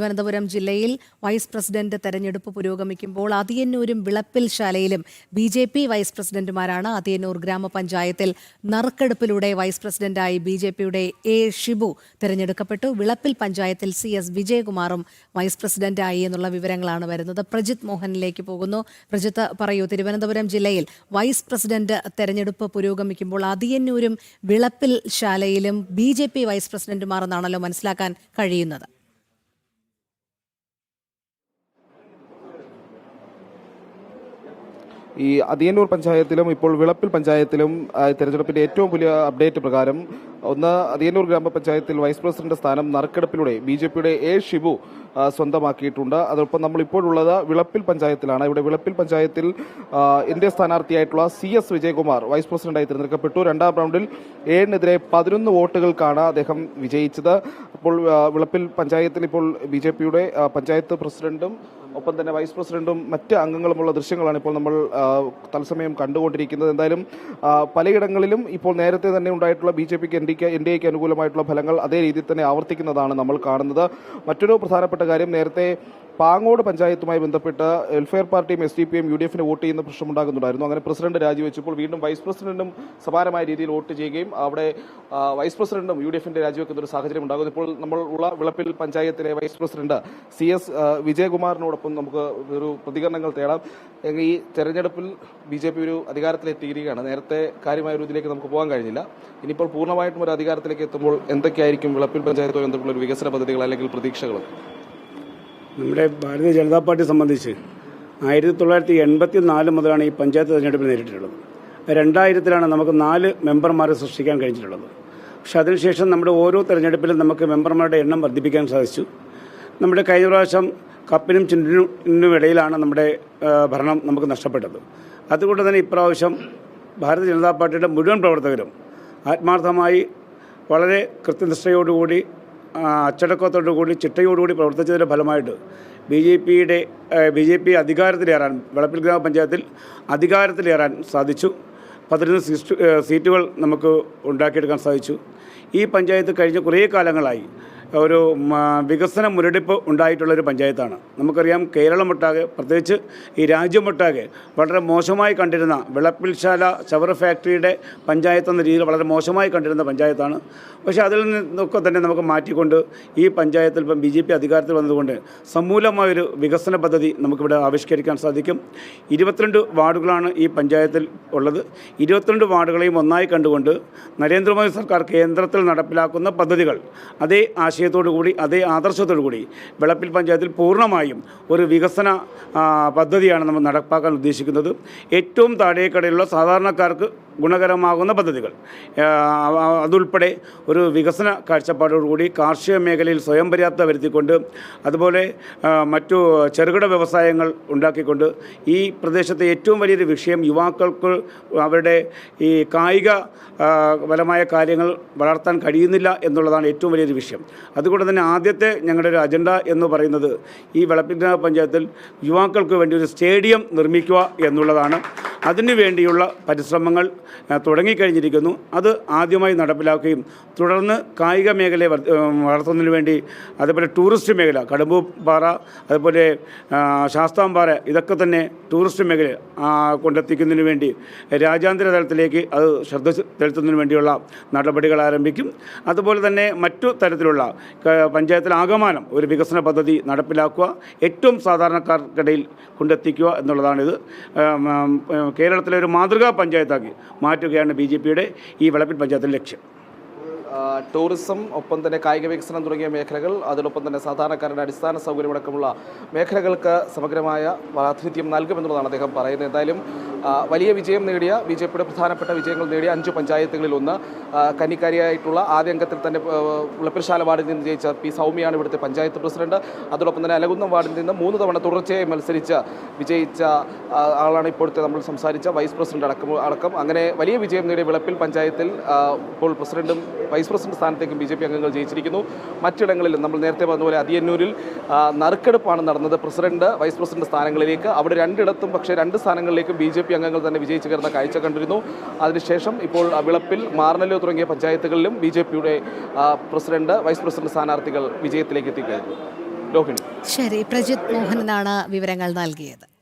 തിരുവനന്തപുരം ജില്ലയിൽ vice president തെരഞ്ഞെടുപ്പ് പുരോഗമിക്കുമ്പോൾ അതിയന്നൂരും വിളപ്പിൽ ശാലയിലും ബി.ജെ.പി. വൈസ് പ്രസിഡന്റുമാരാണ്. അതിയന്നൂർ ഗ്രാമപഞ്ചായത്തിൽ നറുക്കെടുപ്പിലൂടെ വൈസ് പ്രസിഡന്റായി ബി.ജെ.പിയുടെ എ. ഷിബു തെരഞ്ഞെടുക്കപ്പെട്ടു. വിളപ്പിൽ പഞ്ചായത്തിൽ സി.എസ്. വിജയകുമാറും വൈസ് പ്രസിഡന്റായി എന്നുള്ള വിവരങ്ങളാണ് വരുന്നത്. പ്രജിത്ത് മോഹനിലേക്ക് പോകുന്നു. പ്രജിത്ത്, പറയൂ, തിരുവനന്തപുരം ജില്ലയിൽ വൈസ് പ്രസിഡന്റ് തെരഞ്ഞെടുപ്പ് പുരോഗമിക്കുമ്പോൾ അതിയന്നൂരും വിളപ്പിൽ ശാലയിലും ബി.ജെ.പി. വൈസ് പ്രസിഡന്റുമാർ എന്നാണല്ലോ മനസ്സിലാക്കാൻ കഴിയുന്നത്. ഈ അതിയന്നൂർ പഞ്ചായത്തിലും ഇപ്പോൾ വിളപ്പിൽ പഞ്ചായത്തിലും തെരഞ്ഞെടുപ്പിന്റെ ഏറ്റവും വലിയ അപ്ഡേറ്റ് പ്രകാരം ഒന്ന്, അതിയന്നൂർ ഗ്രാമപഞ്ചായത്തിൽ വൈസ് പ്രസിഡന്റ് സ്ഥാനം നറുക്കെടുപ്പിലൂടെ ബി.ജെ.പിയുടെ എ. ഷിബു സ്വന്തമാക്കിയിട്ടുണ്ട്. അതോടൊപ്പം നമ്മൾ ഇപ്പോഴുള്ളത് വിളപ്പിൽ പഞ്ചായത്തിലാണ്. ഇവിടെ വിളപ്പിൽ പഞ്ചായത്തിൽ എന്റെ സ്ഥാനാർത്ഥിയായിട്ടുള്ള സി.എസ്. വിജയകുമാർ വൈസ് പ്രസിഡന്റായി തിരഞ്ഞെടുക്കപ്പെട്ടു. രണ്ടാം റൗണ്ടിൽ 7-നെതിരെ 11 വോട്ടുകൾക്കാണ് അദ്ദേഹം വിജയിച്ചത്. അപ്പോൾ വിളപ്പിൽ പഞ്ചായത്തിൽ ഇപ്പോൾ ബി.ജെ.പിയുടെ പഞ്ചായത്ത് പ്രസിഡന്റും ഒപ്പം തന്നെ വൈസ് പ്രസിഡന്റും മറ്റ് അംഗങ്ങളുമുള്ള ദൃശ്യങ്ങളാണ് ഇപ്പോൾ നമ്മൾ തത്സമയം കണ്ടുകൊണ്ടിരിക്കുന്നത്. എന്തായാലും പലയിടങ്ങളിലും ഇപ്പോൾ നേരത്തെ തന്നെ ഉണ്ടായിട്ടുള്ള ബി.ജെ.പിക്ക് എൻ.ഡി.എക്ക് അനുകൂലമായിട്ടുള്ള ഫലങ്ങൾ അതേ രീതിയിൽ തന്നെ ആവർത്തിക്കുന്നതാണ് നമ്മൾ കാണുന്നത്. മറ്റൊരു പ്രധാനപ്പെട്ട കാര്യം, നേരത്തെ പാങ്ങോട് പഞ്ചായത്തുമായി ബന്ധപ്പെട്ട് വെൽഫെയർ പാർട്ടിയും എസ്.ഡി.പി.യും യു.ഡി.എഫിന് വോട്ട് ചെയ്യുന്ന പ്രശ്നമുണ്ടാകുന്നുണ്ടായിരുന്നു. അങ്ങനെ പ്രസിഡന്റ് രാജിവെച്ചപ്പോൾ വീണ്ടും വൈസ് പ്രസിഡന്റും സമാനമായ രീതിയിൽ വോട്ട് ചെയ്യുകയും അവിടെ വൈസ് പ്രസിഡന്റും യു.ഡി.എഫിന്റെ രാജിവെക്കുന്ന ഒരു സാഹചര്യം ഉണ്ടാകുന്നു. ഇപ്പോൾ നമ്മൾ ഉള്ള വിളപ്പിൽ പഞ്ചായത്തിലെ വൈസ് പ്രസിഡന്റ് സി.എസ്. വിജയകുമാറിനോടൊപ്പം നമുക്ക് ഒരു പ്രതികരണങ്ങൾ തേടാം. ഈ തെരഞ്ഞെടുപ്പിൽ ബി.ജെ.പി. ഒരു അധികാരത്തിലെത്തിയിരിക്കുകയാണ്. നേരത്തെ കാര്യമായ ഒരു ഇതിലേക്ക് നമുക്ക് പോകാൻ കഴിഞ്ഞില്ല. ഇനിയിപ്പോൾ പൂർണ്ണമായിട്ടും ഒരു അധികാരത്തിലേക്ക് എത്തുമ്പോൾ എന്തൊക്കെയായിരിക്കും വിളപ്പിൽ പഞ്ചായത്തുമായി ബന്ധപ്പെട്ടുള്ള ഒരു വികസന പദ്ധതികൾ അല്ലെങ്കിൽ പ്രതീക്ഷകൾ? നമ്മുടെ ഭാരതീയ ജനതാ പാർട്ടി സംബന്ധിച്ച് 1984 മുതലാണ് ഈ പഞ്ചായത്ത് തെരഞ്ഞെടുപ്പിൽ നേരിട്ടിട്ടുള്ളത്. 2000-ലാണ് നമുക്ക് 4 മെമ്പർമാരെ സൃഷ്ടിക്കാൻ കഴിഞ്ഞിട്ടുള്ളത്. പക്ഷെ അതിനുശേഷം നമ്മുടെ ഓരോ തെരഞ്ഞെടുപ്പിലും നമുക്ക് മെമ്പർമാരുടെ എണ്ണം വർദ്ധിപ്പിക്കാൻ സാധിച്ചു. നമ്മുടെ കഴിഞ്ഞ പ്രാവശ്യം കപ്പിനും ചിണ്ടിനും ഇടയിലാണ് നമ്മുടെ ഭരണം നമുക്ക് നഷ്ടപ്പെട്ടത്. അതുകൊണ്ട് തന്നെ ഇപ്രാവശ്യം ഭാരതീയ ജനതാ പാർട്ടിയുടെ മുഴുവൻ പ്രവർത്തകരും ആത്മാർത്ഥമായി വളരെ കൃത്യനിഷ്ഠയോടുകൂടി അച്ചടക്കത്തോടുകൂടി ചിട്ടയോടുകൂടി പ്രവർത്തിച്ചതിൻ്റെ ഫലമായിട്ട് ബി.ജെ.പി. അധികാരത്തിലേറാൻ വിളപ്പിൽ ഗ്രാമപഞ്ചായത്തിൽ അധികാരത്തിലേറാൻ സാധിച്ചു. 15 സീറ്റുകൾ നമുക്ക് ഉണ്ടാക്കിയെടുക്കാൻ സാധിച്ചു. ഈ പഞ്ചായത്ത് കഴിഞ്ഞ കുറേ കാലങ്ങളായി ഒരു വികസന മുരടിപ്പ് ഉണ്ടായിട്ടുള്ളൊരു പഞ്ചായത്താണ്. നമുക്കറിയാം, കേരളമൊട്ടാകെ, പ്രത്യേകിച്ച് ഈ രാജ്യമൊട്ടാകെ വളരെ മോശമായി കണ്ടിരുന്ന വിളപ്പിൽ ശാല ചവറ് ഫാക്ടറിയുടെ പഞ്ചായത്ത് എന്ന രീതിയിൽ വളരെ മോശമായി കണ്ടിരുന്ന പഞ്ചായത്താണ്. പക്ഷേ അതിൽ നിന്നൊക്കെ തന്നെ നമുക്ക് മാറ്റിക്കൊണ്ട് ഈ പഞ്ചായത്തിൽ ഇപ്പം ബി.ജെ.പി. അധികാരത്തിൽ വന്നതുകൊണ്ട് സമൂലമായൊരു വികസന പദ്ധതി നമുക്കിവിടെ ആവിഷ്കരിക്കാൻ സാധിക്കും. 22 വാർഡുകളാണ് ഈ പഞ്ചായത്തിൽ ഉള്ളത്. 22 വാർഡുകളെയും ഒന്നായി കണ്ടുകൊണ്ട് നരേന്ദ്രമോദി സർക്കാർ കേന്ദ്രത്തിൽ നടപ്പിലാക്കുന്ന പദ്ധതികൾ അതേ ആശയത്തോടുകൂടി അതേ ആദർശത്തോടുകൂടി വിളപ്പിൽ പഞ്ചായത്തിൽ പൂർണ്ണമായും ഒരു വികസന പദ്ധതിയാണ് നമ്മൾ നടപ്പാക്കാൻ ഉദ്ദേശിക്കുന്നത്. ഏറ്റവും താഴേക്കടയിലുള്ള സാധാരണക്കാർക്ക് ഗുണകരമാകുന്ന പദ്ധതികൾ, അതുൾപ്പെടെ ഒരു വികസന കാഴ്ചപ്പാടോടുകൂടി കാർഷിക മേഖലയിൽ സ്വയം പര്യാപ്തത വരുത്തിക്കൊണ്ട്, അതുപോലെ മറ്റു ചെറുകിട വ്യവസായങ്ങൾ ഉണ്ടാക്കിക്കൊണ്ട് ഈ പ്രദേശത്തെ ഏറ്റവും വലിയൊരു വിഷയം യുവാക്കൾക്ക് അവരുടെ ഈ കായിക പരമായ കാര്യങ്ങൾ വളർത്താൻ കഴിയുന്നില്ല എന്നുള്ളതാണ് ഏറ്റവും വലിയൊരു വിഷയം. അതുകൊണ്ട് തന്നെ ആദ്യത്തെ ഞങ്ങളുടെ ഒരു അജണ്ട എന്ന് പറയുന്നത് ഈ വിളപ്പിൽ ഗ്രാമപഞ്ചായത്തിൽ യുവാക്കൾക്ക് വേണ്ടി ഒരു സ്റ്റേഡിയം നിർമ്മിക്കുക എന്നുള്ളതാണ്. അതിനുവേണ്ടിയുള്ള പരിശ്രമങ്ങൾ തുടങ്ങിക്കഴിഞ്ഞിരിക്കുന്നു. അത് ആദ്യമായി നടപ്പിലാക്കുകയും തുടർന്ന് കായിക മേഖലയെ വളർത്തുന്നതിന് വേണ്ടി, അതുപോലെ ടൂറിസ്റ്റ് മേഖല, കടുമ്പുപാറ, അതുപോലെ ശാസ്താംപാറ, ഇതൊക്കെ തന്നെ ടൂറിസ്റ്റ് മേഖല കൊണ്ടെത്തിക്കുന്നതിന് വേണ്ടി രാജ്യാന്തര തലത്തിലേക്ക് അത് ശ്രദ്ധ ചെലുത്തുന്നതിന് വേണ്ടിയുള്ള നടപടികൾ ആരംഭിക്കും. അതുപോലെ തന്നെ മറ്റു തരത്തിലുള്ള പഞ്ചായത്തിലാകമാനം ഒരു വികസന പദ്ധതി നടപ്പിലാക്കുക, ഏറ്റവും സാധാരണക്കാർക്കിടയിൽ കൊണ്ടെത്തിക്കുക എന്നുള്ളതാണിത്. കേരളത്തിലെ ഒരു മാതൃകാ പഞ്ചായത്താക്കി മാറ്റുകയാണ് ബി.ജെ.പിയുടെ ഈ വിളപ്പിൽ പഞ്ചായത്തിൻ്റെ ലക്ഷ്യം. ടൂറിസം, ഒപ്പം തന്നെ കായിക വികസനം തുടങ്ങിയ മേഖലകൾ, അതിനൊപ്പം തന്നെ സാധാരണക്കാരുടെ അടിസ്ഥാന സൗകര്യമടക്കമുള്ള മേഖലകൾക്ക് സമഗ്രമായ പ്രാതിനിധ്യം നൽകുമെന്നുള്ളതാണ് അദ്ദേഹം പറയുന്നത്. എന്തായാലും വലിയ വിജയം നേടിയ ബി.ജെ.പിയുടെ പ്രധാനപ്പെട്ട വിജയങ്ങൾ നേടിയ 5 പഞ്ചായത്തുകളിൽ ഒന്ന് കന്നിക്കാരിയായിട്ടുള്ള ആദ്യ അംഗത്തിൽ തന്നെ വിളപ്പിൽശാല വാർഡിൽ നിന്ന് ജയിച്ച പി. സൗമ്യയാണ് ഇവിടുത്തെ പഞ്ചായത്ത് പ്രസിഡന്റ്. അതോടൊപ്പം തന്നെ അലകുന്നം വാർഡിൽ നിന്ന് 3 തവണ തുടർച്ചയായി മത്സരിച്ച് വിജയിച്ച ആളാണ് ഇപ്പോഴത്തെ നമ്മൾ സംസാരിച്ച വൈസ് പ്രസിഡന്റ് അടക്കം. അങ്ങനെ വലിയ വിജയം നേടിയ വിളപ്പിൽ പഞ്ചായത്തിൽ ഇപ്പോൾ പ്രസിഡന്റും വൈസ് പ്രസിഡന്റ് സ്ഥാനത്തേക്കും ബി.ജെ.പി. അംഗങ്ങൾ ജയിച്ചിരിക്കുന്നു. മറ്റിടങ്ങളിലും നമ്മൾ നേരത്തെ പറഞ്ഞതുപോലെ അതിയന്നൂരിൽ നറുക്കെടുപ്പാണ് നടന്നത് പ്രസിഡന്റ് വൈസ് പ്രസിഡന്റ് സ്ഥാനങ്ങളിലേക്ക്. അവിടെ 2 ഇടത്തും പക്ഷേ 2 സ്ഥാനങ്ങളിലേക്കും ബി.ജെ.പി. അംഗങ്ങൾ തന്നെ വിജയിച്ചു കയറുന്ന കാഴ്ച കണ്ടിരുന്നു. അതിനുശേഷം ഇപ്പോൾ വിളപ്പിൽ, മാർനല്ലൂർ തുടങ്ങിയ പഞ്ചായത്തുകളിലും ബി.ജെ.പിയുടെ പ്രസിഡന്റ് വൈസ് പ്രസിഡന്റ് സ്ഥാനാർത്ഥികൾ വിജയത്തിലേക്ക് എത്തിക്കഴിഞ്ഞു. രോഹിണി. ശരി, പ്രജിത് മോഹനനാണ് വിവരങ്ങൾ നൽകിയത്.